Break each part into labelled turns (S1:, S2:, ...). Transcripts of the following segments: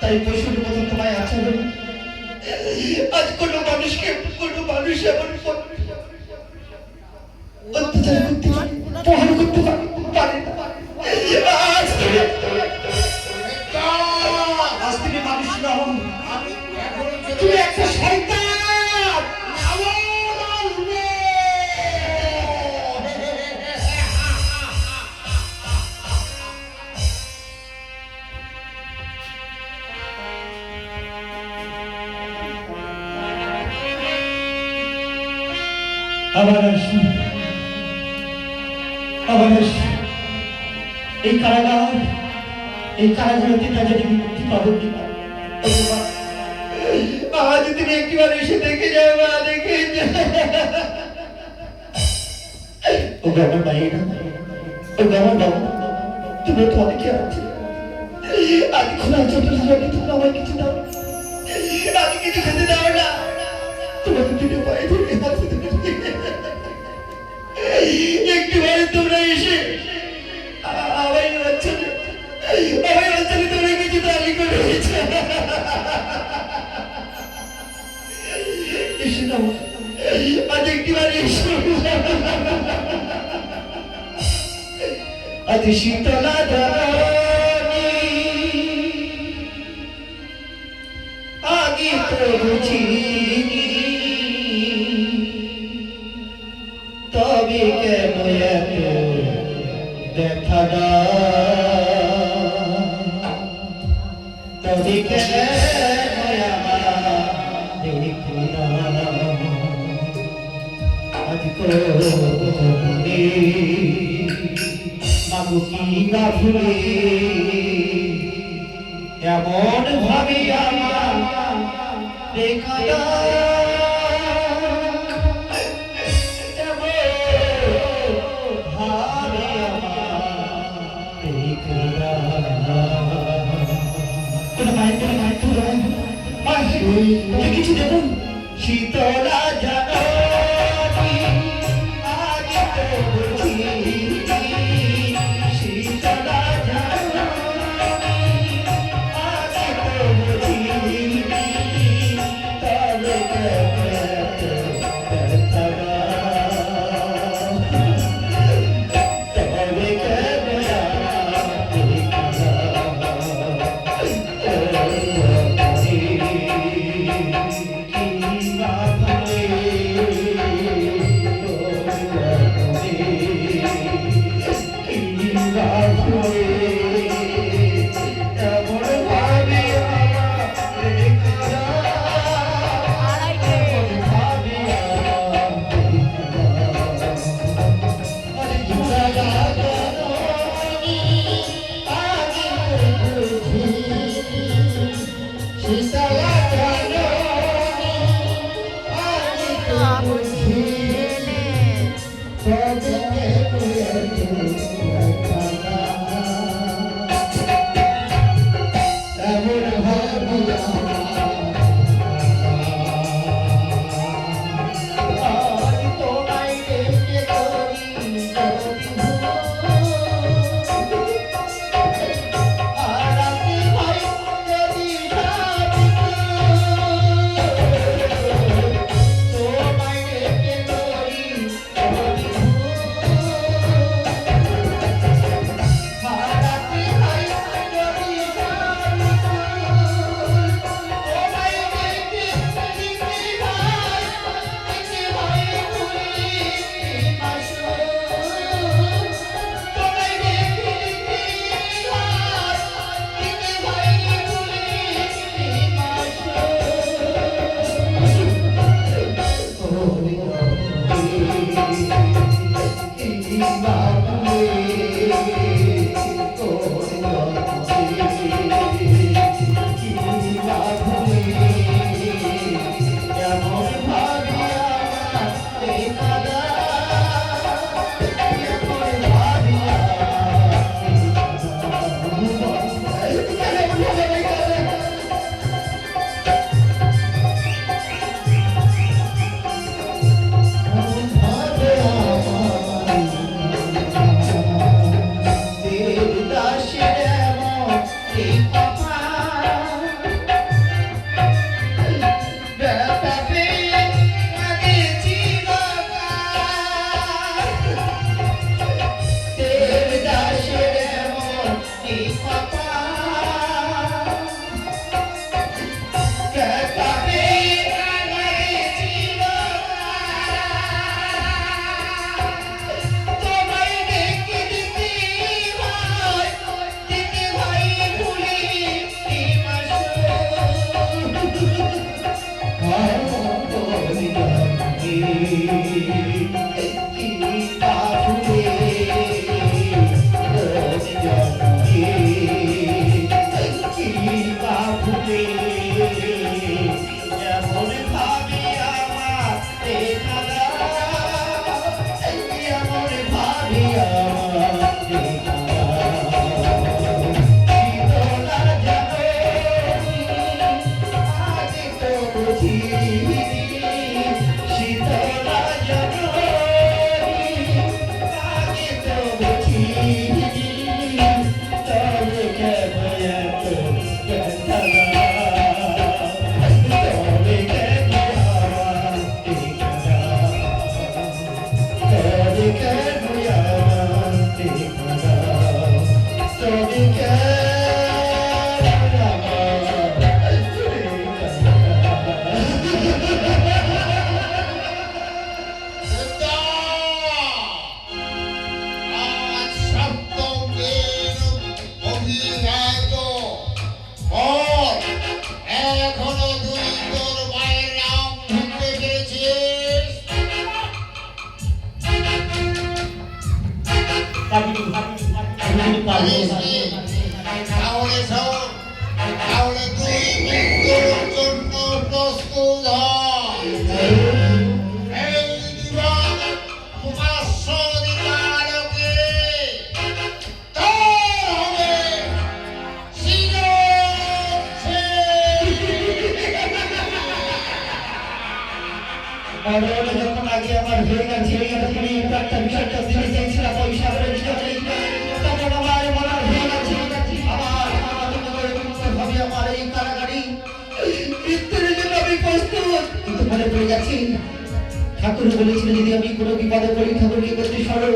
S1: তাই পশুর মতো তোমায় আচরণ আজ কোনো মানুষকে কোনো মানুষ এমন অত্যাচার করতে প্রহার করতে পারে না। আজ তুমি মানুষ নও, তুমি একটা শয়তান। এই কারাগার থেকে যদি মুক্তি পাবো কি আজ তুমি একটিবার এসে দেখে যাও, মা দেখে ও আমার ভাইয়েরা, ও আমার বাবা, তোমরা তো অনেকে আছে। আজ খোলা চোখের সামনে তোমরা আমায় কিছু দাও, আজ কিছু খেতে দাও না। তোমাকে দুটো পায়ে ধরে হাতে ধরে একটিবারে তোমরা এসে আমায় অঞ্চলে তোমরা কিছু দাবি করে দিয়েছে। এসে দাও আজ একটিবারে এসে, আজ শীতলা ধরণী আগে তো বুঝিনি, তবে কেন এত দেখা তবে কেন দেখো না আজ মাগো কি না ভুলে এমন ভাবে আমার দেখা ভাবে আমার কিছু দেখুন শীতলা জানি আজ তো বুঝি শীতলা জানি আজ তো বুঝি তবে পড়ে যাচ্ছি। ঠাকুর বলেছিলেন যদি আমি কোনো বিপদে পড়ি ঠাকুরকে করতে সরো।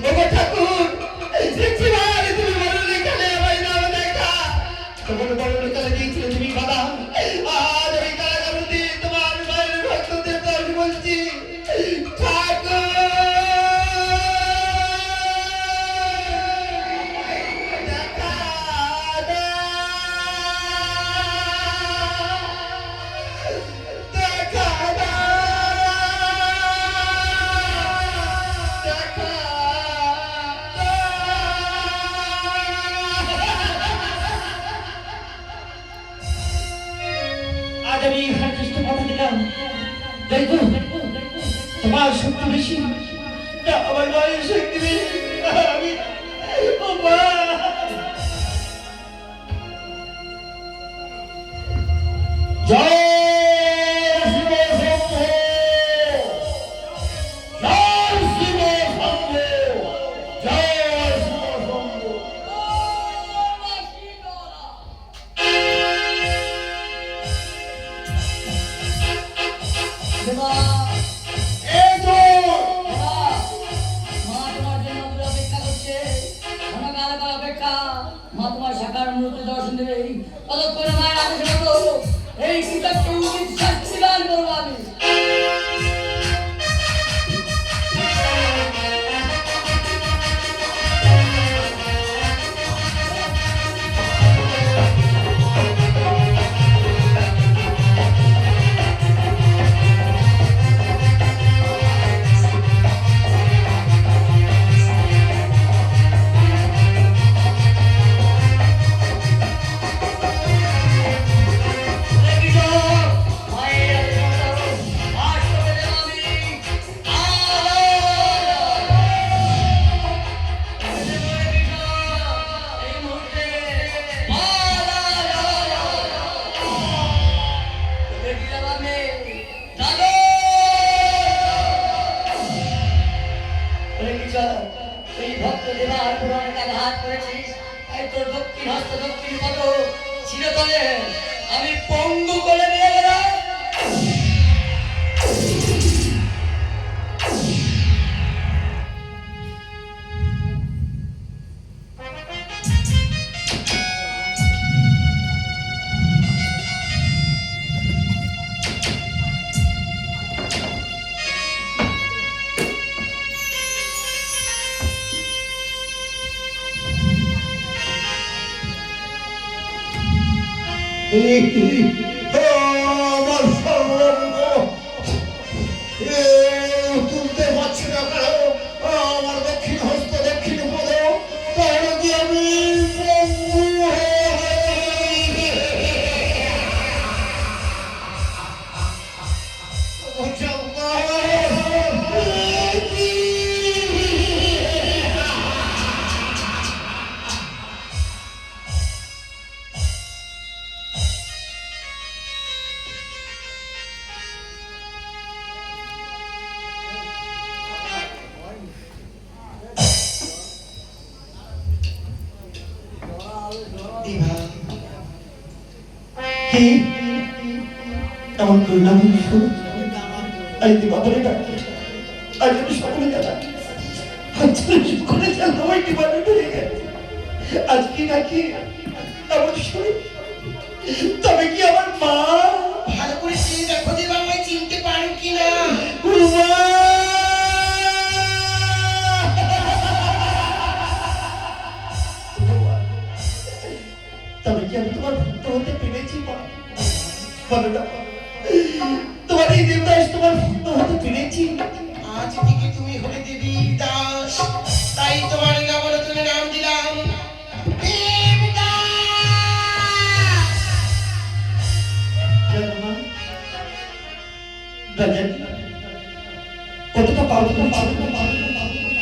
S1: ওগো ঠাকুর, একটিবার তুমি মরণের কালে আমায় নাও দেখা। তখন মরণের কালে দিয়েছিলে তুমি বাধা। আজ আমি কারাগারে তোমার মায়ের ভক্তদের দল বলছি, ঠাকুর দেখা আমি হারকেষ্ট কথা দিলাম। দেখো তোমার শক্তি বেশি, আমার মায়ের শক্তি বেশি। আমি ও মা, জয় শিব শম্ভো, জয় শিব শম্ভো, জয় শিব শম্ভো।
S2: দর্শন দেবে ততক্ষণে মায়ের আদেশ মতো এই কিতাবকে উচিত শাস্তি দান করবো আমি। এই ভক্ত দেবার পুরাণে আঘাত করেছিস, তাই তোর দক্ষিণ হস্ত দক্ষিণ পদ চিরতরে আমি পঙ্গু করে নিয়ে গেলাম।
S1: আমার সর্বঙ্গ তুলতে পারছি না কারণ আমার দক্ষিণ হস্ত দক্ষিণ পদ, তাহলে কি আমি এমন করলাম আজ দিবাবরে ডাকি, আজ আমি সকলে জানা করে জানলাম ওই দিবারে ধরে গেছে। আজকে নাকি এমন শুনে, তবে কি আমার মা
S3: ভালো করে চিনে দেখো যে বাবাই চিনতে পারো কিনা।
S1: তবে কি আমি তোমার ভক্ত হতে পেরেছি মা? বলো না, তোমার এই দেবদাস তোমার ভক্ত হতে পেরেছি?
S3: আজ থেকে তুমি হলে দেবীর দাস, তাই তোমার নবরত্নে নাম দিলাম
S1: কতটা পাপ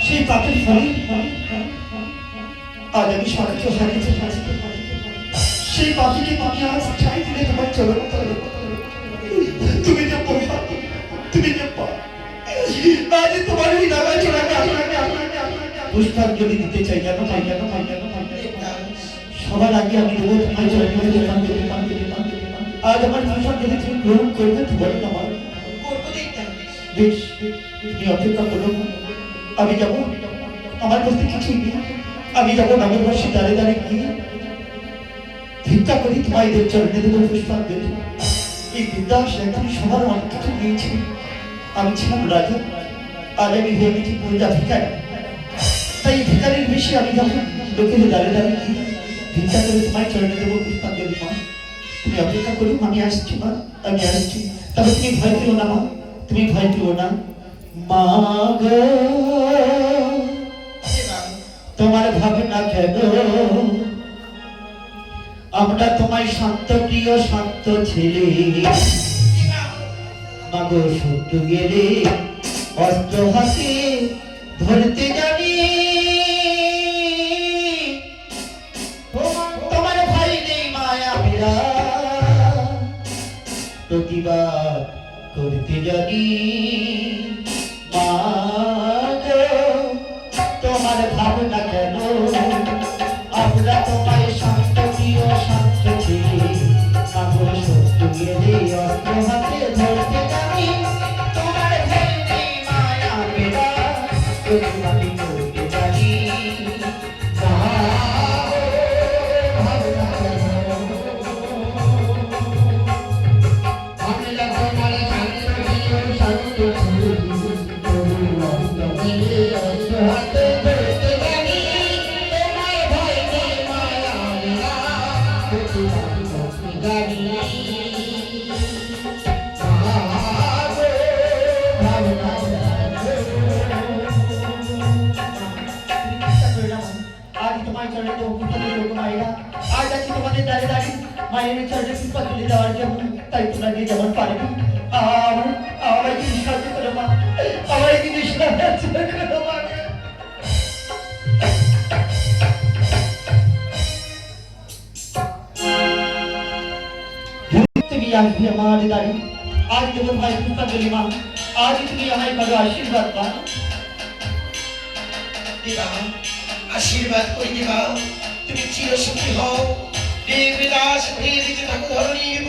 S1: সেই পাপের ফলে আজ আমি সাহায্য হারিয়েছি। সেই পাপিকে আমি আজ চাই দিলে তোমার চরণ তলে। তুমি যে পবিত্র, তুমি যে আজ তোমার এই দাদা চড়াকে পুষ্পাঞ্জলি দিতে চাই। জানো সবার আগে আমি দেবো তোমার চরণে। আজ আমার পুষ্পাঞ্জলি তুমি গ্রহণ করবে তো বলো আমার বেশ, তুমি অপেক্ষা করো, আমি যাবো। আমার কাছে কিছুই নেই, আমি যাবো নগরবাসী দাঁড়ে দাঁড়ে গিয়ে ভিক্ষা করি, মায়েদের চরণে দেবো পুষ্পাঞ্জলি। এই বিদ্যাস একদিন সবার অনেক কিছু দিয়েছে, আমি ছিলাম রাজা, আর আমি হয়ে গেছি প্রজা ভিখারি। তাই ভিখারির বেশি আমি যাবো লোকের দাঁড়ে দাঁড়ে গিয়ে ভিক্ষা করে তোমায় চরণে দেবো পুষ্পাঞ্জলি। মা তুমি অপেক্ষা করো, আমি আসছি মা, আমি আসছি। তবে তুমি ভয় পেও না মা, তুমি ভয় পেও না। মা গো তোমার ভাবনা কেন, আমরা তোমায় শান্ত প্রিয় শান্ত ছেলে। মাগো শত্রু গেলে অস্ত্র হাতে ধরতে জানি, তোমার ভাই নেই মায়া মেরা প্রতিবাদ করতে জানি। মা গো তোমার ভাবনা কেন, আমরা তোমায় শান্ত প্রিয় শান্ত ছেলে। মাগো শত্রু গেলে অস্ত্র হাতে ধরতে জানি, তোমার ভাই নেই মায়া মেরা প্রতিবাদ করতে জানি। মা গো ভাবনা কেন,
S3: আমরা তোমার শান্ত প্রিয় শান্ত ছেলে। হাতে ধরতে জানি, তোমার ভয় নেই মায়া মেরা প্রতিবাদ করতে জানি।
S1: আজ তোমার চরণে দেবো পুষ্পাঞ্জলি লোক মায়েরা, আজ আছি তোমাদের দাঁড়িয়ে দাঁড়িয়ে মায়ের চরণে পুষ্পাঞ্জলি দেওয়ার জন্য। তাই তোমরা যে যেমন পারবে আমার কিন্তু সাহায্য করো মা, আমার কিন্তু সাহায্য করো মা। তুমি আসবে আমার দাঁড়িয়ে, আজ দেবো ভাই পুষ্পাঞ্জলি মা, আজ তুমি আমায় করো আশীর্বাদ মা।
S3: দিবা আশীর্বাদ করি দিবা, তুমি চিরসুখী হও। দেবদাস হয়ে দিতে থাকো ধরণীর